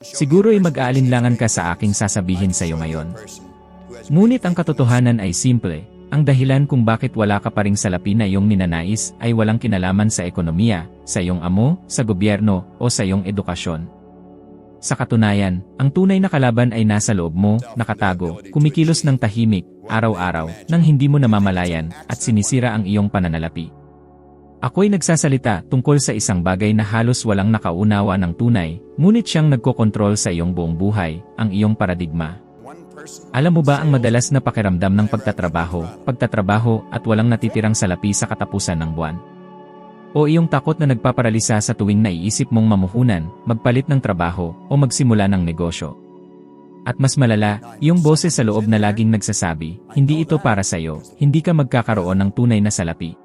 Siguro ay mag-aalinlangan ka sa aking sasabihin sa iyo ngayon. Ngunit ang katotohanan ay simple, ang dahilan kung bakit wala ka pa ring salapi na iyong ninanais ay walang kinalaman sa ekonomiya, sa iyong amo, sa gobyerno, o sa iyong edukasyon. Sa katunayan, ang tunay na kalaban ay nasa loob mo, nakatago, kumikilos ng tahimik, araw-araw, nang hindi mo namamalayan, at sinisira ang iyong pananalapi. Ako'y nagsasalita tungkol sa isang bagay na halos walang nakaunawa ng tunay, ngunit siyang nagkokontrol sa iyong buong buhay, ang iyong paradigma. Alam mo ba ang madalas na pakiramdam ng pagtatrabaho at walang natitirang salapi sa katapusan ng buwan? O iyong takot na nagpaparalisa sa tuwing naiisip mong mamuhunan, magpalit ng trabaho, o magsimula ng negosyo? At mas malala, iyong boses sa loob na laging nagsasabi, hindi ito para sa iyo, hindi ka magkakaroon ng tunay na salapi.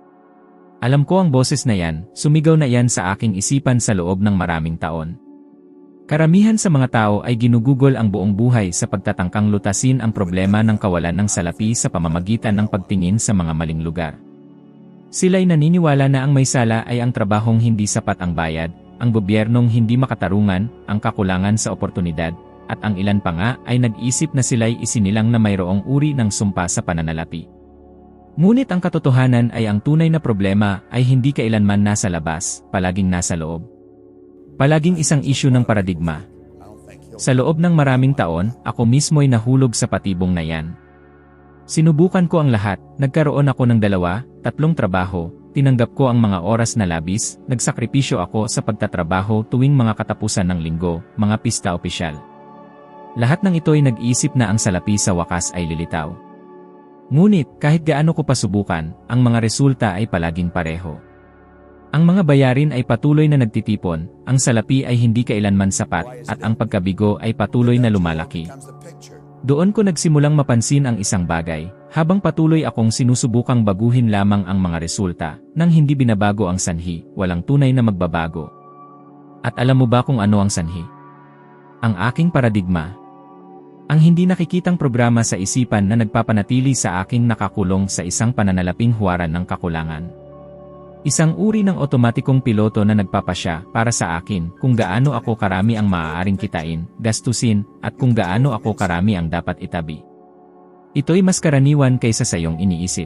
Alam ko ang boses na yan, sumigaw na yan sa aking isipan sa loob ng maraming taon. Karamihan sa mga tao ay ginugugol ang buong buhay sa pagtatangkang lutasin ang problema ng kawalan ng salapi sa pamamagitan ng pagtingin sa mga maling lugar. Sila'y naniniwala na ang may sala ay ang trabahong hindi sapat ang bayad, ang gobyernong hindi makatarungan, ang kakulangan sa oportunidad, at ang ilan pa nga ay nag-isip na sila'y isinilang na mayroong uri ng sumpa sa pananalapi. Ngunit ang katotohanan ay ang tunay na problema ay hindi kailanman nasa labas, palaging nasa loob. Palaging isang isyu ng paradigma. Sa loob ng maraming taon, ako mismo'y nahulog sa patibong na yan. Sinubukan ko ang lahat, nagkaroon ako ng 2, 3 trabaho, tinanggap ko ang mga oras na labis, nagsakripisyo ako sa pagtatrabaho tuwing mga katapusan ng linggo, mga pista opisyal. Lahat ng ito'y nag-iisip na ang salapi sa wakas ay lilitaw. Ngunit, kahit gaano ko pasubukan, ang mga resulta ay palaging pareho. Ang mga bayarin ay patuloy na nagtitipon, ang salapi ay hindi kailanman sapat, at ang pagkabigo ay patuloy na lumalaki. Doon ko nagsimulang mapansin ang isang bagay, habang patuloy akong sinusubukang baguhin lamang ang mga resulta, nang hindi binabago ang sanhi, walang tunay na magbabago. At alam mo ba kung ano ang sanhi? Ang aking paradigma. Ang hindi nakikitang programa sa isipan na nagpapanatili sa aking nakakulong sa isang pananalaping huwaran ng kakulangan. Isang uri ng otomatikong piloto na nagpapasya para sa akin kung gaano ako karami ang maaaring kitain, gastusin, at kung gaano ako karami ang dapat itabi. Ito'y mas karaniwan kaysa sa iyong iniisip.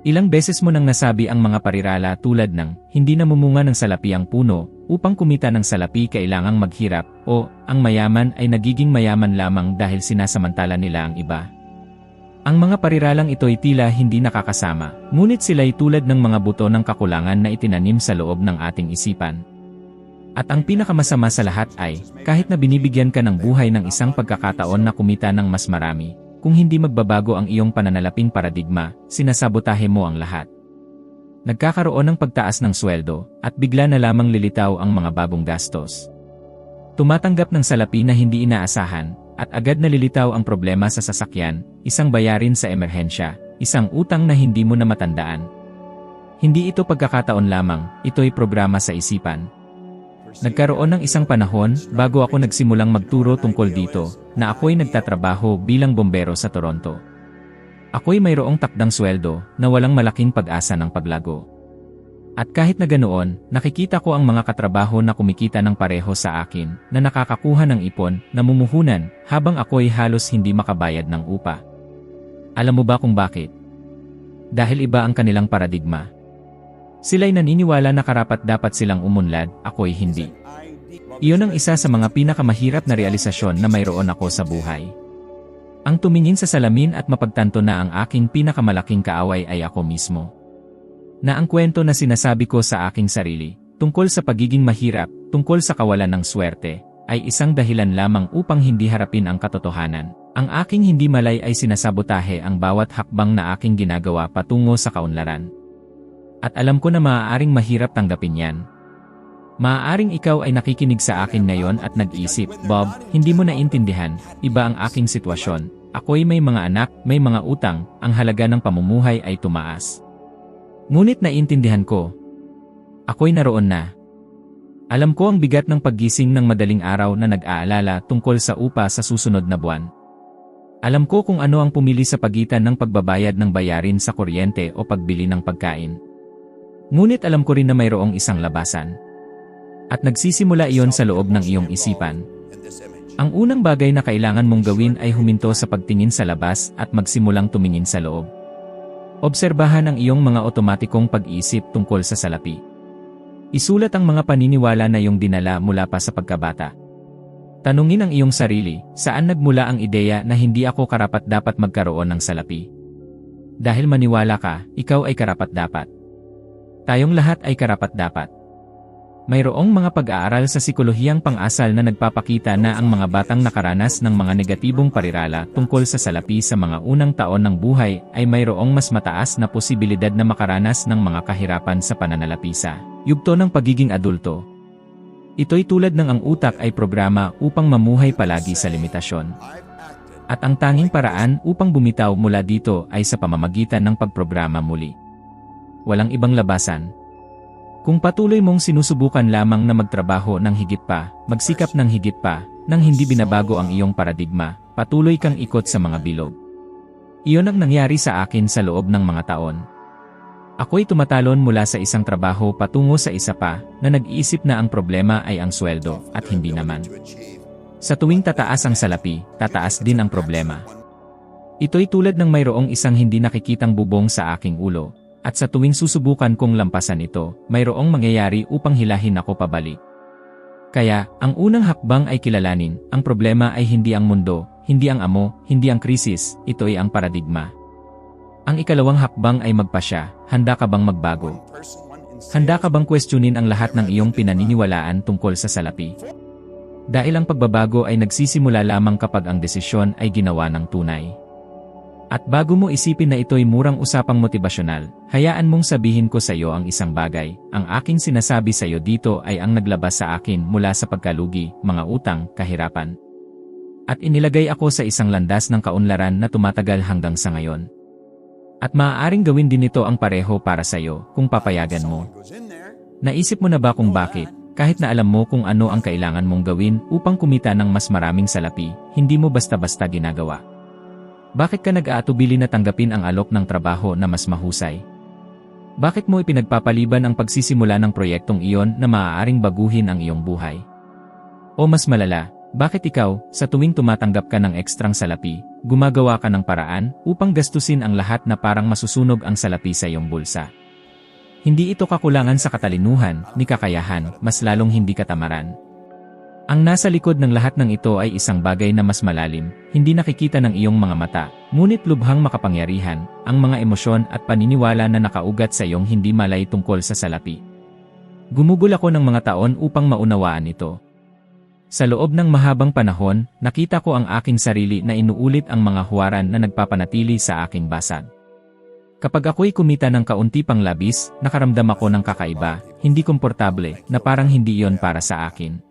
Ilang beses mo nang nasabi ang mga parirala tulad ng, hindi namumunga ng salapi ang puno, upang kumita ng salapi kailangang maghirap, o, ang mayaman ay nagiging mayaman lamang dahil sinasamantala nila ang iba. Ang mga pariralang ito'y tila hindi nakakasama, ngunit sila'y tulad ng mga buto ng kakulangan na itinanim sa loob ng ating isipan. At ang pinakamasama sa lahat ay, kahit na binibigyan ka ng buhay ng isang pagkakataon na kumita ng mas marami, kung hindi magbabago ang iyong pananalaping paradigma, sinasabotahe mo ang lahat. Nagkakaroon ng pagtaas ng sweldo, at bigla na lamang lilitaw ang mga bagong gastos. Tumatanggap ng salapi na hindi inaasahan, at agad nalilitaw ang problema sa sasakyan, isang bayarin sa emerhensya, isang utang na hindi mo na matandaan. Hindi ito pagkakataon lamang, ito'y programa sa isipan. Nagkaroon ng isang panahon, bago ako nagsimulang magturo tungkol dito, na ako'y nagtatrabaho bilang bombero sa Toronto. Ako'y mayroong takdang sweldo, na walang malaking pag-asa ng paglago. At kahit na ganoon, nakikita ko ang mga katrabaho na kumikita ng pareho sa akin, na nakakakuha ng ipon, namumuhunan, habang ako'y halos hindi makabayad ng upa. Alam mo ba kung bakit? Dahil iba ang kanilang paradigma. Sila'y naniniwala na karapat-dapat silang umunlad, ako'y hindi. Iyon ang isa sa mga pinakamahirap na realisasyon na mayroon ako sa buhay. Ang tumingin sa salamin at mapagtanto na ang aking pinakamalaking kaaway ay ako mismo. Na ang kwento na sinasabi ko sa aking sarili, tungkol sa pagiging mahirap, tungkol sa kawalan ng swerte, ay isang dahilan lamang upang hindi harapin ang katotohanan. Ang aking hindi malay ay sinasabotahe ang bawat hakbang na aking ginagawa patungo sa kaunlaran. At alam ko na maaaring mahirap tanggapin yan. Maaaring ikaw ay nakikinig sa akin ngayon at nag-isip, Bob, hindi mo naintindihan, iba ang aking sitwasyon. Ako'y may mga anak, may mga utang, ang halaga ng pamumuhay ay tumaas. Ngunit naiintindihan ko. Ako'y naroon na. Alam ko ang bigat ng paggising ng madaling araw na nag-aalala tungkol sa upa sa susunod na buwan. Alam ko kung ano ang pumili sa pagitan ng pagbabayad ng bayarin sa kuryente o pagbili ng pagkain. Ngunit alam ko rin na mayroong isang labasan. At nagsisimula iyon sa loob ng iyong isipan. Ang unang bagay na kailangan mong gawin ay huminto sa pagtingin sa labas at magsimulang tumingin sa loob. Obserbahan ang iyong mga otomatikong pag-iisip tungkol sa salapi. Isulat ang mga paniniwala na iyong dinala mula pa sa pagkabata. Tanungin ang iyong sarili, saan nagmula ang ideya na hindi ako karapat-dapat magkaroon ng salapi? Dahil maniwala ka, ikaw ay karapat-dapat. Tayong lahat ay karapat-dapat. Mayroong mga pag-aaral sa psikolohiyang pang-asal na nagpapakita na ang mga batang nakaranas ng mga negatibong parirala tungkol sa salapi sa mga unang taon ng buhay ay mayroong mas mataas na posibilidad na makaranas ng mga kahirapan sa pananalapi sa yugto ng pagiging adulto. Ito'y tulad ng ang utak ay programa upang mamuhay palagi sa limitasyon. At ang tanging paraan upang bumitaw mula dito ay sa pamamagitan ng pagprograma muli. Walang ibang labasan. Kung patuloy mong sinusubukan lamang na magtrabaho ng higit pa, magsikap ng higit pa, nang hindi binabago ang iyong paradigma, patuloy kang ikot sa mga bilog. Iyon ang nangyari sa akin sa loob ng mga taon. Ako'y tumatalon mula sa isang trabaho patungo sa isa pa, na nag-iisip na ang problema ay ang sweldo, at hindi naman. Sa tuwing tataas ang salapi, tataas din ang problema. Ito'y tulad ng mayroong isang hindi nakikitang bubong sa aking ulo. At sa tuwing susubukan kong lampasan ito, mayroong mangyayari upang hilahin ako pabalik. Kaya, ang unang hakbang ay kilalanin, ang problema ay hindi ang mundo, hindi ang amo, hindi ang krisis, ito ay ang paradigma. Ang ikalawang hakbang ay magpasya, handa ka bang magbago? Handa ka bang questionin ang lahat ng iyong pinaniniwalaan tungkol sa salapi? Dahil ang pagbabago ay nagsisimula lamang kapag ang desisyon ay ginawa ng tunay. At bago mo isipin na ito'y murang usapang motibasyonal, hayaan mong sabihin ko sa iyo ang isang bagay, ang aking sinasabi sa iyo dito ay ang naglabas sa akin mula sa pagkalugi, mga utang, kahirapan. At inilagay ako sa isang landas ng kaunlaran na tumatagal hanggang sa ngayon. At maaaring gawin din ito ang pareho para sa iyo, kung papayagan mo. Naisip mo na ba kung bakit, kahit na alam mo kung ano ang kailangan mong gawin upang kumita ng mas maraming salapi, hindi mo basta-basta ginagawa? Bakit ka nag-aatubili na tanggapin ang alok ng trabaho na mas mahusay? Bakit mo ipinagpapaliban ang pagsisimula ng proyektong iyon na maaaring baguhin ang iyong buhay? O mas malala, bakit ikaw, sa tuwing tumatanggap ka ng ekstrang salapi, gumagawa ka ng paraan upang gastusin ang lahat na parang masusunog ang salapi sa iyong bulsa? Hindi ito kakulangan sa katalinuhan, ni kakayahan, mas lalong hindi katamaran. Ang nasa likod ng lahat ng ito ay isang bagay na mas malalim, hindi nakikita ng iyong mga mata, ngunit lubhang makapangyarihan, ang mga emosyon at paniniwala na nakaugat sa iyong hindi malay tungkol sa salapi. Gumugol ako ng mga taon upang maunawaan ito. Sa loob ng mahabang panahon, nakita ko ang aking sarili na inuulit ang mga huwaran na nagpapanatili sa aking basag. Kapag ako'y kumita ng kaunti pang labis, nakaramdam ako ng kakaiba, hindi komportable, na parang hindi iyon para sa akin.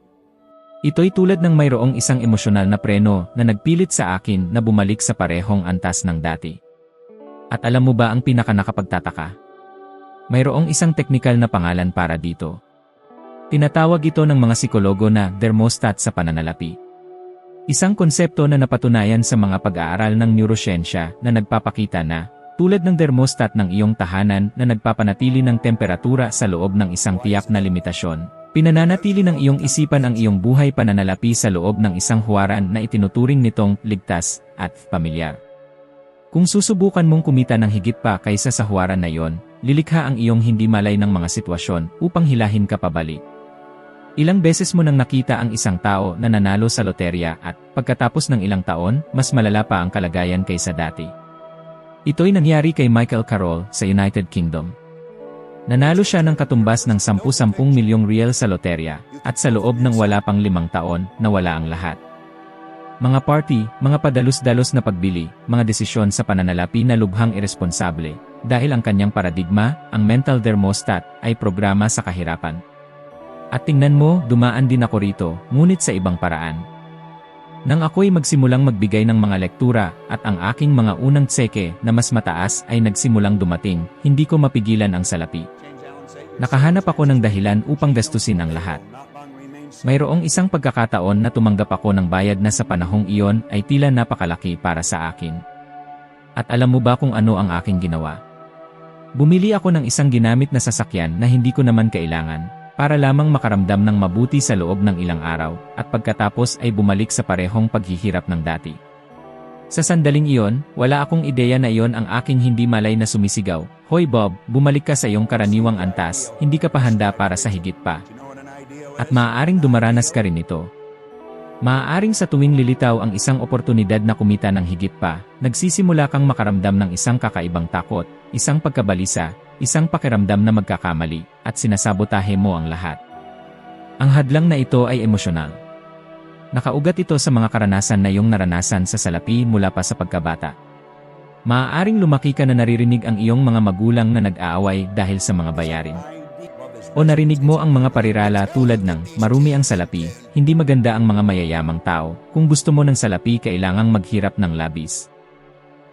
Ito'y tulad ng mayroong isang emosyonal na preno na nagpilit sa akin na bumalik sa parehong antas ng dati. At alam mo ba ang pinakanakapagtataka? Mayroong isang teknikal na pangalan para dito. Tinatawag ito ng mga psikologo na thermostat sa pananalapi. Isang konsepto na napatunayan sa mga pag-aaral ng neurosiyensya na nagpapakita na, tulad ng thermostat ng iyong tahanan na nagpapanatili ng temperatura sa loob ng isang tiyak na limitasyon, pinananatili ng iyong isipan ang iyong buhay pananalapi sa loob ng isang huwaran na itinuturing nitong ligtas at pamilyar. Kung susubukan mong kumita ng higit pa kaysa sa huwaran na iyon, lilikha ang iyong hindi malay ng mga sitwasyon upang hilahin ka pabalik. Ilang beses mo nang nakita ang isang tao na nanalo sa loterya at, pagkatapos ng ilang taon, mas malala pa ang kalagayan kaysa dati. Ito'y nangyari kay Michael Carroll sa United Kingdom. Nanalo siya ng katumbas ng 10 milyong real sa loterya, at sa loob ng wala pang 5 taon, nawala ang lahat. Mga party, mga padalos-dalos na pagbili, mga desisyon sa pananalapi na lubhang iresponsable, dahil ang kanyang paradigma, ang mental thermostat, ay programa sa kahirapan. At tingnan mo, dumaan din ako rito, ngunit sa ibang paraan. Nang ako'y magsimulang magbigay ng mga lektura at ang aking mga unang tseke na mas mataas ay nagsimulang dumating, hindi ko mapigilan ang salapi. Nakahanap ako ng dahilan upang gastusin ang lahat. Mayroong isang pagkakataon na tumanggap ako ng bayad na sa panahong iyon ay tila napakalaki para sa akin. At alam mo ba kung ano ang aking ginawa? Bumili ako ng isang ginamit na sasakyan na hindi ko naman kailangan, para lamang makaramdam ng mabuti sa loob ng ilang araw, at pagkatapos ay bumalik sa parehong paghihirap ng dati. Sa sandaling iyon, wala akong ideya na iyon ang aking hindi malay na sumisigaw, "Hoy Bob, bumalik ka sa iyong karaniwang antas, hindi ka pa handa para sa higit pa." At maaaring dumaranas ka rin nito. Maaaring sa tuwing lilitaw ang isang oportunidad na kumita ng higit pa, nagsisimula kang makaramdam ng isang kakaibang takot, isang pagkabalisa, isang pakiramdam na magkakamali, at sinasabotahe mo ang lahat. Ang hadlang na ito ay emosyonal. Nakaugat ito sa mga karanasan na iyong naranasan sa salapi mula pa sa pagkabata. Maaaring lumaki ka na naririnig ang iyong mga magulang na nag-aaway dahil sa mga bayarin. O narinig mo ang mga parirala tulad ng, "Marumi ang salapi, hindi maganda ang mga mayayamang tao, kung gusto mo ng salapi kailangang maghirap ng labis."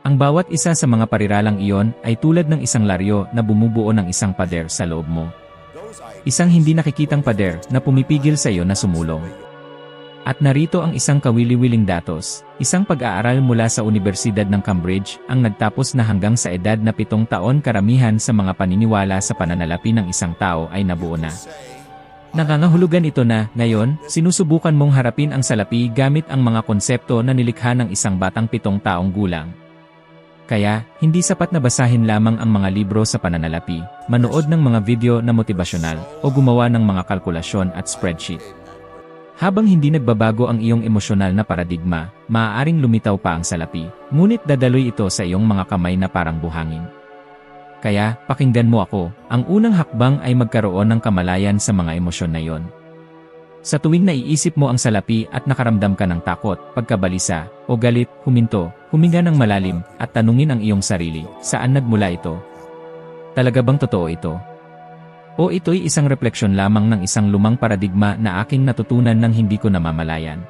Ang bawat isa sa mga pariralang iyon ay tulad ng isang laryo na bumubuo ng isang pader sa loob mo. Isang hindi nakikitang pader na pumipigil sa iyo na sumulong. At narito ang isang kawili-wiling datos, isang pag-aaral mula sa Universidad ng Cambridge ang nagtapos na hanggang sa edad na 7 taon karamihan sa mga paniniwala sa pananalapi ng isang tao ay nabuo na. Nangangahulugan ito na, ngayon, sinusubukan mong harapin ang salapi gamit ang mga konsepto na nilikha ng isang batang 7 taong gulang. Kaya, hindi sapat na basahin lamang ang mga libro sa pananalapi, manood ng mga video na motibasyonal, o gumawa ng mga kalkulasyon at spreadsheet. Habang hindi nagbabago ang iyong emosyonal na paradigma, maaaring lumitaw pa ang salapi, ngunit dadaloy ito sa iyong mga kamay na parang buhangin. Kaya, pakinggan mo ako, ang unang hakbang ay magkaroon ng kamalayan sa mga emosyon na iyon. Sa tuwing naiisip mo ang salapi at nakaramdam ka ng takot, pagkabalisa, o galit, huminto, huminga ng malalim, at tanungin ang iyong sarili, saan nagmula ito? Talaga bang totoo ito? O ito'y isang refleksyon lamang ng isang lumang paradigma na aking natutunan nang hindi ko namamalayan.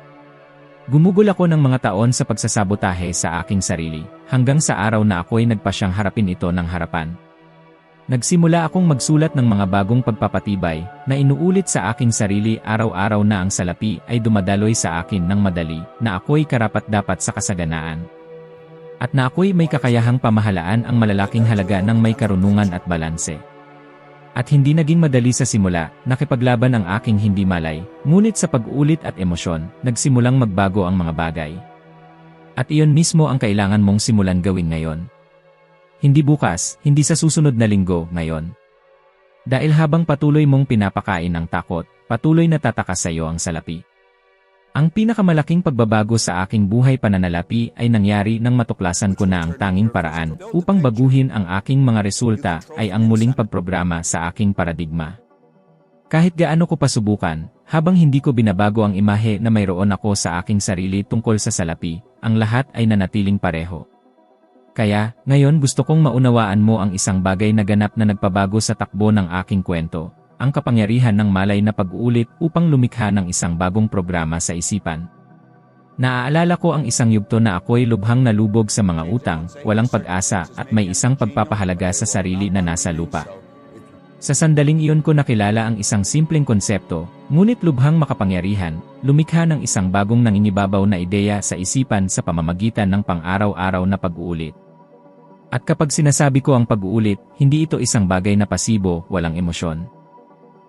Gumugol ako ng mga taon sa pagsasabotahe sa aking sarili, hanggang sa araw na ako'y nagpasyang harapin ito ng harapan. Nagsimula akong magsulat ng mga bagong pagpapatibay, na inuulit sa aking sarili araw-araw na ang salapi ay dumadaloy sa akin ng madali, na ako'y karapat-dapat sa kasaganaan. At na ako'y may kakayahang pamahalaan ang malalaking halaga ng may karunungan at balanse. At hindi naging madali sa simula, nakipaglaban ang aking hindi malay, ngunit sa pag-ulit at emosyon, nagsimulang magbago ang mga bagay. At iyon mismo ang kailangan mong simulan gawin ngayon. Hindi bukas, hindi sa susunod na linggo, ngayon. Dahil habang patuloy mong pinapakain ang takot, patuloy na tatakas sa iyo ang salapi. Ang pinakamalaking pagbabago sa aking buhay pananalapi ay nangyari nang matuklasan ko na ang tanging paraan upang baguhin ang aking mga resulta ay ang muling pagprograma sa aking paradigma. Kahit gaano ko pasubukan, habang hindi ko binabago ang imahe na mayroon ako sa aking sarili tungkol sa salapi, ang lahat ay nanatiling pareho. Kaya, ngayon gusto kong maunawaan mo ang isang bagay na ganap na nagpabago sa takbo ng aking kwento. Ang kapangyarihan ng malay na pag-uulit upang lumikha ng isang bagong programa sa isipan. Naaalala ko ang isang yugto na ako'y lubhang nalubog sa mga utang, walang pag-asa at may isang pagpapahalaga sa sarili na nasa lupa. Sa sandaling iyon ko nakilala ang isang simpleng konsepto, ngunit lubhang makapangyarihan, lumikha ng isang bagong nangingibabaw na ideya sa isipan sa pamamagitan ng pang-araw-araw na pag-uulit. At kapag sinasabi ko ang pag-uulit, hindi ito isang bagay na pasibo, walang emosyon.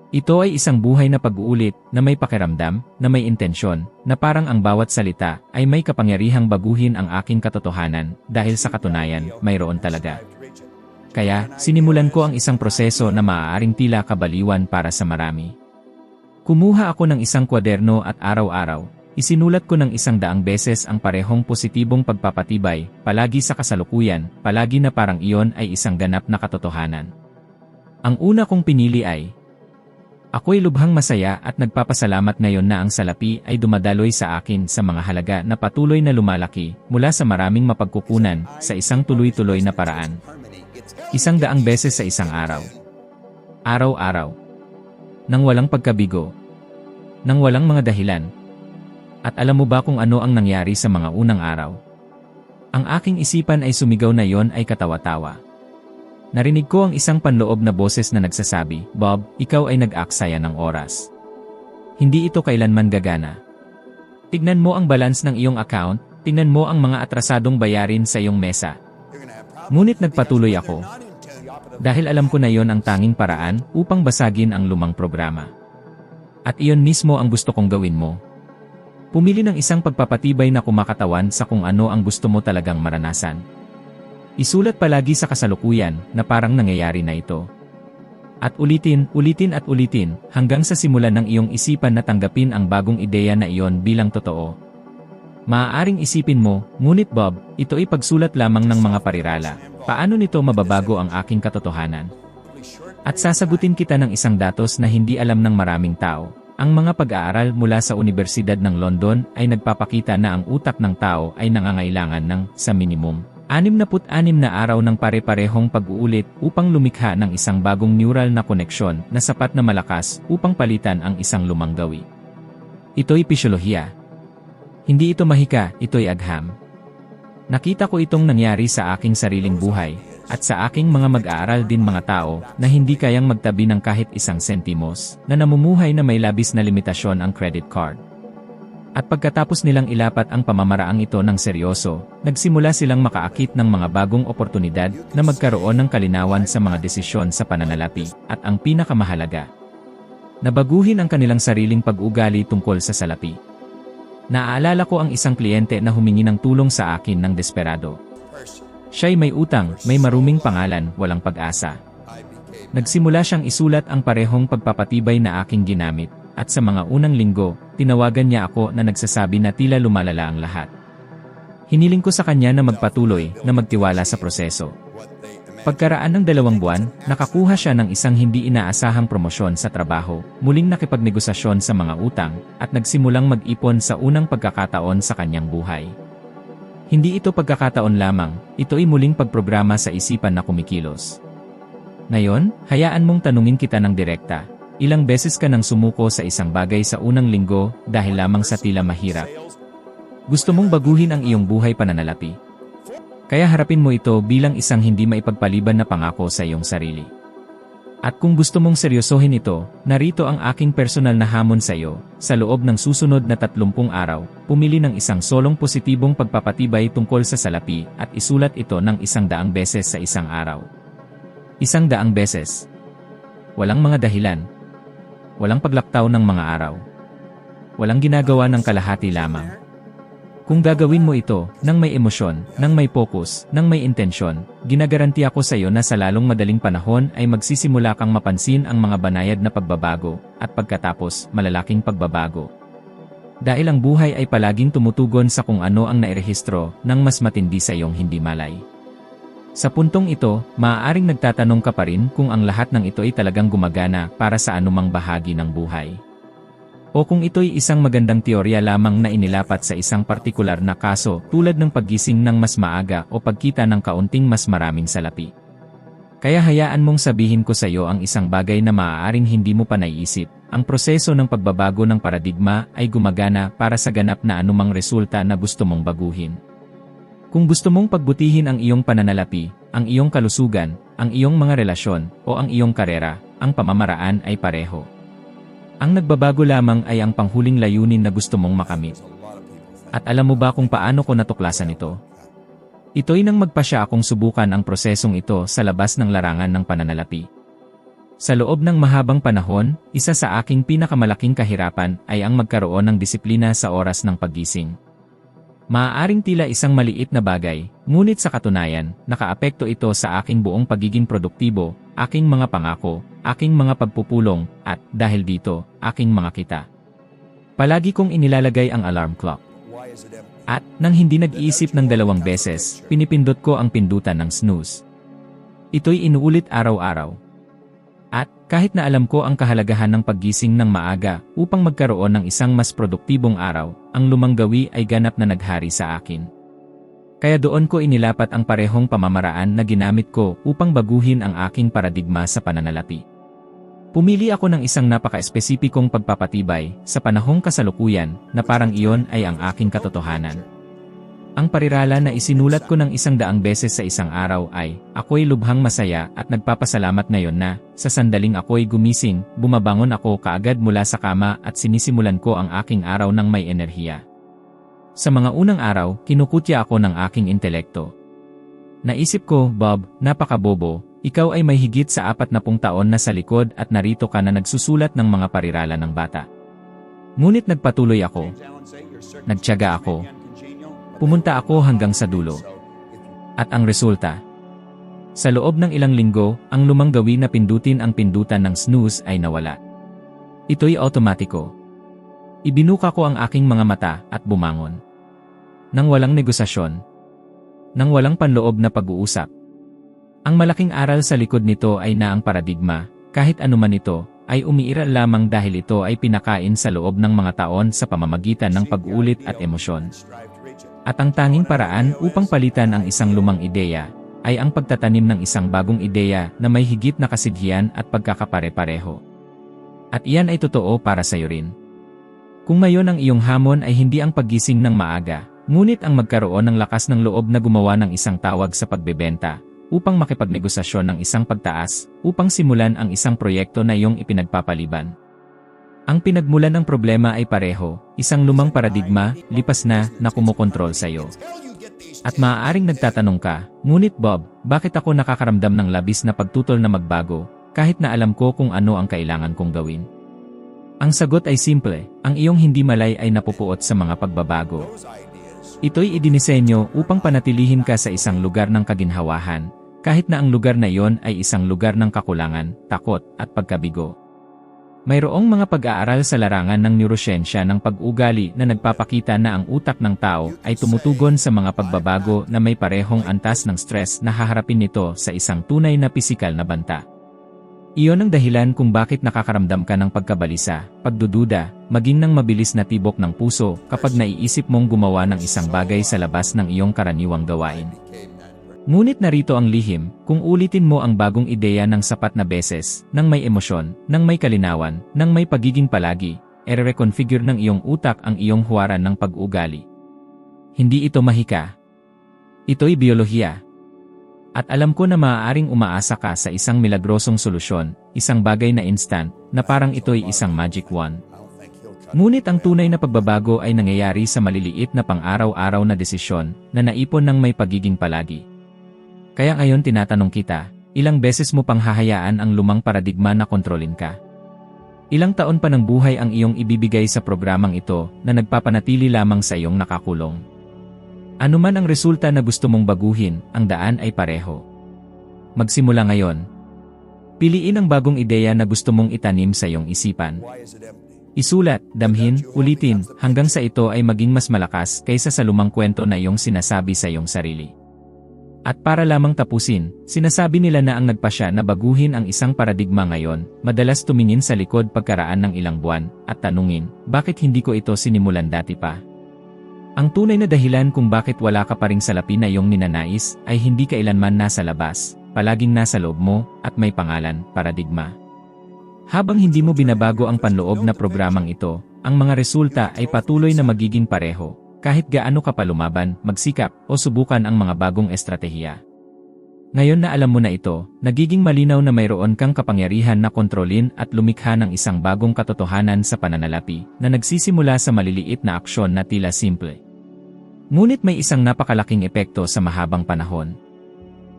Ito ay isang buhay na pag-uulit, na may pakiramdam, na may intensyon, na parang ang bawat salita ay may kapangyarihang baguhin ang aking katotohanan, dahil sa katunayan, mayroon talaga. Kaya, sinimulan ko ang isang proseso na maaaring tila kabaliwan para sa marami. Kumuha ako ng isang kwaderno at araw-araw, isinulat ko ng 100 beses ang parehong positibong pagpapatibay, palagi sa kasalukuyan, palagi na parang iyon ay isang ganap na katotohanan. Ang una kong pinili ay, ako'y lubhang masaya at nagpapasalamat ngayon na ang salapi ay dumadaloy sa akin sa mga halaga na patuloy na lumalaki mula sa maraming mapagkukunan sa isang tuloy-tuloy na paraan. 100 beses sa isang araw. Araw-araw. Nang walang pagkabigo. Nang walang mga dahilan. At alam mo ba kung ano ang nangyari sa mga unang araw? Ang aking isipan ay sumigaw na yon ay katawa-tawa. Narinig ko ang isang panloob na boses na nagsasabi, "Bob, ikaw ay nag-aksaya ng oras. Hindi ito kailanman gagana. Tignan mo ang balance ng iyong account, tignan mo ang mga atrasadong bayarin sa iyong mesa." Ngunit nagpatuloy ako. Dahil alam ko na yon ang tanging paraan upang basagin ang lumang programa. At iyon mismo ang gusto kong gawin mo. Pumili ng isang pagpapatibay na kumakatawan sa kung ano ang gusto mo talagang maranasan. Isulat palagi sa kasalukuyan na parang nangyayari na ito. At ulitin, ulitin at ulitin, hanggang sa simulan ng iyong isipan na tanggapin ang bagong ideya na iyon bilang totoo. Maaaring isipin mo, ngunit Bob, ito ay pagsulat lamang ng mga parirala. Paano nito mababago ang aking katotohanan? At sasagutin kita ng isang datos na hindi alam ng maraming tao. Ang mga pag-aaral mula sa Unibersidad ng London ay nagpapakita na ang utak ng tao ay nangangailangan ng, sa minimum, 66 na araw ng pare-parehong pag-uulit upang lumikha ng isang bagong neural na koneksyon na sapat na malakas upang palitan ang isang lumang gawi. Ito'y pisyolohiya. Hindi ito mahika, ito'y agham. Nakita ko itong nangyari sa aking sariling buhay, at sa aking mga mag-aaral din mga tao na hindi kayang magtabi ng kahit isang sentimos, na namumuhay na may labis na limitasyon ang credit card. At pagkatapos nilang ilapat ang pamamaraang ito ng seryoso, nagsimula silang makaakit ng mga bagong oportunidad na magkaroon ng kalinawan sa mga desisyon sa pananalapi, at ang pinakamahalaga, nabaguhin ang kanilang sariling pag-ugali tungkol sa salapi. Naaalala ko ang isang kliyente na humingi ng tulong sa akin ng desperado. Siya'y may utang, may maruming pangalan, walang pag-asa. Nagsimula siyang isulat ang parehong pagpapatibay na aking ginamit, at sa mga unang linggo, tinawagan niya ako na nagsasabi na tila lumalala ang lahat. Hiniling ko sa kanya na magpatuloy, na magtiwala sa proseso. Pagkaraan ng 2 buwan, nakakuha siya ng isang hindi inaasahang promosyon sa trabaho, muling nakipagnegosasyon sa mga utang, at nagsimulang mag-ipon sa unang pagkakataon sa kanyang buhay. Hindi ito pagkakataon lamang, ito ay muling pagprograma sa isipan na kumikilos. Ngayon, hayaan mong tanungin kita ng direkta. Ilang beses ka nang sumuko sa isang bagay sa unang linggo dahil lamang sa tila mahirap? Gusto mong baguhin ang iyong buhay pananalapi. Kaya harapin mo ito bilang isang hindi maipagpaliban na pangako sa iyong sarili. At kung gusto mong seryosohin ito, narito ang aking personal na hamon sa iyo. Sa loob ng susunod na 30 araw, pumili ng isang solong positibong pagpapatibay tungkol sa salapi at isulat ito ng 100 beses sa isang araw. 100 beses. Walang mga dahilan. Walang paglaktaw ng mga araw. Walang ginagawa ng kalahati lamang. Kung gagawin mo ito, nang may emosyon, nang may focus, nang may intensyon, ginagaranti ako sa iyo na sa lalong madaling panahon ay magsisimula kang mapansin ang mga banayad na pagbabago, at pagkatapos, malalaking pagbabago. Dahil ang buhay ay palaging tumutugon sa kung ano ang nairehistro, nang mas matindi sa iyong hindi malay. Sa puntong ito, maaaring nagtatanong ka pa rin kung ang lahat ng ito ay talagang gumagana para sa anumang bahagi ng buhay. O kung ito'y isang magandang teorya lamang na inilapat sa isang partikular na kaso tulad ng paggising ng mas maaga o pagkita ng kaunting mas maraming salapi. Kaya hayaan mong sabihin ko sa iyo ang isang bagay na maaaring hindi mo pa naiisip. Ang proseso ng pagbabago ng paradigma ay gumagana para sa ganap na anumang resulta na gusto mong baguhin. Kung gusto mong pagbutihin ang iyong pananalapi, ang iyong kalusugan, ang iyong mga relasyon, o ang iyong karera, ang pamamaraan ay pareho. Ang nagbabago lamang ay ang panghuling layunin na gusto mong makamit. At alam mo ba kung paano ko natuklasan ito? Ito'y nang magpasya akong subukan ang prosesong ito sa labas ng larangan ng pananalapi. Sa loob ng mahabang panahon, isa sa aking pinakamalaking kahirapan ay ang magkaroon ng disiplina sa oras ng paggising. Maaaring tila isang maliit na bagay, ngunit sa katunayan, nakaapekto ito sa aking buong pagiging produktibo, aking mga pangako, aking mga pagpupulong, at, dahil dito, aking mga kita. Palagi kong inilalagay ang alarm clock. At, nang hindi nag-iisip ng 2 beses, pinipindot ko ang pindutan ng snooze. Ito'y inuulit araw-araw. At, kahit na alam ko ang kahalagahan ng paggising ng maaga upang magkaroon ng isang mas produktibong araw, ang lumang gawi ay ganap na naghari sa akin. Kaya doon ko inilapat ang parehong pamamaraan na ginamit ko upang baguhin ang aking paradigma sa pananalapi. Pumili ako ng isang napaka-espesipikong pagpapatibay sa panahong kasalukuyan na parang iyon ay ang aking katotohanan. Ang parirala na isinulat ko ng 100 beses sa isang araw ay, ako'y lubhang masaya at nagpapasalamat ngayon na, sa sandaling ako'y gumising, bumabangon ako kaagad mula sa kama at sinisimulan ko ang aking araw ng may enerhiya. Sa mga unang araw, kinukutya ako ng aking intelekto. Naisip ko, Bob, napakabobo, ikaw ay may higit sa 40 taon na sa likod at narito ka na nagsusulat ng mga parirala ng bata. Ngunit nagpatuloy ako. Nagtiyaga ako. Pumunta ako hanggang sa dulo. At ang resulta? Sa loob ng ilang linggo, ang lumang gawin na pindutin ang pindutan ng snooze ay nawala. Ito'y automatiko. Ibinuka ko ang aking mga mata at bumangon. Nang walang negosasyon. Nang walang panloob na pag-uusap. Ang malaking aral sa likod nito ay na ang paradigma, kahit anuman ito, ay umiiral lamang dahil ito ay pinakain sa loob ng mga taon sa pamamagitan ng pag-uulit at emosyon. At ang tanging paraan upang palitan ang isang lumang ideya, ay ang pagtatanim ng isang bagong ideya na may higit na kasidhian at pagkakapare-pareho. At iyan ay totoo para sa iyo rin. Kung ngayon ang iyong hamon ay hindi ang paggising ng maaga, ngunit ang magkaroon ng lakas ng loob na gumawa ng isang tawag sa pagbebenta, upang makipagnegosasyon ng isang pagtaas, upang simulan ang isang proyekto na iyong ipinagpapaliban. Ang pinagmulan ng problema ay pareho, isang lumang paradigma, lipas na kumukontrol sa iyo. At maaaring nagtatanong ka, ngunit Bob, bakit ako nakakaramdam ng labis na pagtutol na magbago, kahit na alam ko kung ano ang kailangan kong gawin? Ang sagot ay simple, ang iyong hindi malay ay napupuot sa mga pagbabago. Ito'y idinisenyo upang panatilihin ka sa isang lugar ng kaginhawahan, kahit na ang lugar na iyon ay isang lugar ng kakulangan, takot, at pagkabigo. Mayroong mga pag-aaral sa larangan ng neurosiyensya ng pag-ugali na nagpapakita na ang utak ng tao ay tumutugon sa mga pagbabago na may parehong antas ng stress na haharapin nito sa isang tunay na pisikal na banta. Iyon ang dahilan kung bakit nakakaramdam ka ng pagkabalisa, pagdududa, maging ng mabilis na tibok ng puso kapag naiisip mong gumawa ng isang bagay sa labas ng iyong karaniwang gawain. Ngunit narito ang lihim, kung ulitin mo ang bagong ideya ng sapat na beses, nang may emosyon, nang may kalinawan, nang may pagiging palagi, reconfigure ng iyong utak ang iyong huwaran ng pag-ugali. Hindi ito mahika. Ito'y biyolohiya. At alam ko na maaaring umaasa ka sa isang milagrosong solusyon, isang bagay na instant, na parang ito'y isang magic wand. Ngunit ang tunay na pagbabago ay nangyayari sa maliliit na pang-araw-araw na desisyon, na naipon ng may pagiging palagi. Kaya ngayon tinatanong kita, ilang beses mo pang hahayaan ang lumang paradigma na kontrolin ka? Ilang taon pa ng buhay ang iyong ibibigay sa programang ito na nagpapanatili lamang sa iyong nakakulong? Ano man ang resulta na gusto mong baguhin, ang daan ay pareho. Magsimula ngayon. Piliin ang bagong ideya na gusto mong itanim sa iyong isipan. Isulat, damhin, ulitin, hanggang sa ito ay maging mas malakas kaysa sa lumang kwento na iyong sinasabi sa iyong sarili. At para lamang tapusin, sinasabi nila na ang nagpasya na baguhin ang isang paradigma ngayon, madalas tumingin sa likod pagkaraan ng ilang buwan, at tanungin, bakit hindi ko ito sinimulan dati pa? Ang tunay na dahilan kung bakit wala ka pa ring salapi na iyong ninanais, ay hindi kailanman nasa labas, palaging nasa loob mo, at may pangalan, paradigma. Habang hindi mo binabago ang panloob na programang ito, ang mga resulta ay patuloy na magiging pareho. Kahit gaano ka pa lumaban, magsikap, o subukan ang mga bagong estratehiya. Ngayon na alam mo na ito, nagiging malinaw na mayroon kang kapangyarihan na kontrolin at lumikha ng isang bagong katotohanan sa pananalapi, na nagsisimula sa maliliit na aksyon na tila simple. Ngunit may isang napakalaking epekto sa mahabang panahon.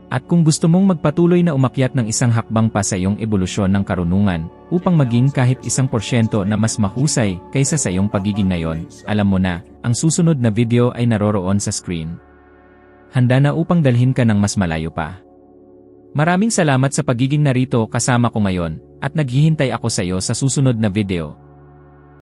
At kung gusto mong magpatuloy na umakyat ng isang hakbang pa sa iyong ebolusyon ng karunungan, upang maging kahit 1% na mas mahusay kaysa sa iyong pagiging ngayon, alam mo na, ang susunod na video ay naroroon sa screen. Handa na upang dalhin ka ng mas malayo pa. Maraming salamat sa pagiging narito kasama ko ngayon, at naghihintay ako sa iyo sa susunod na video.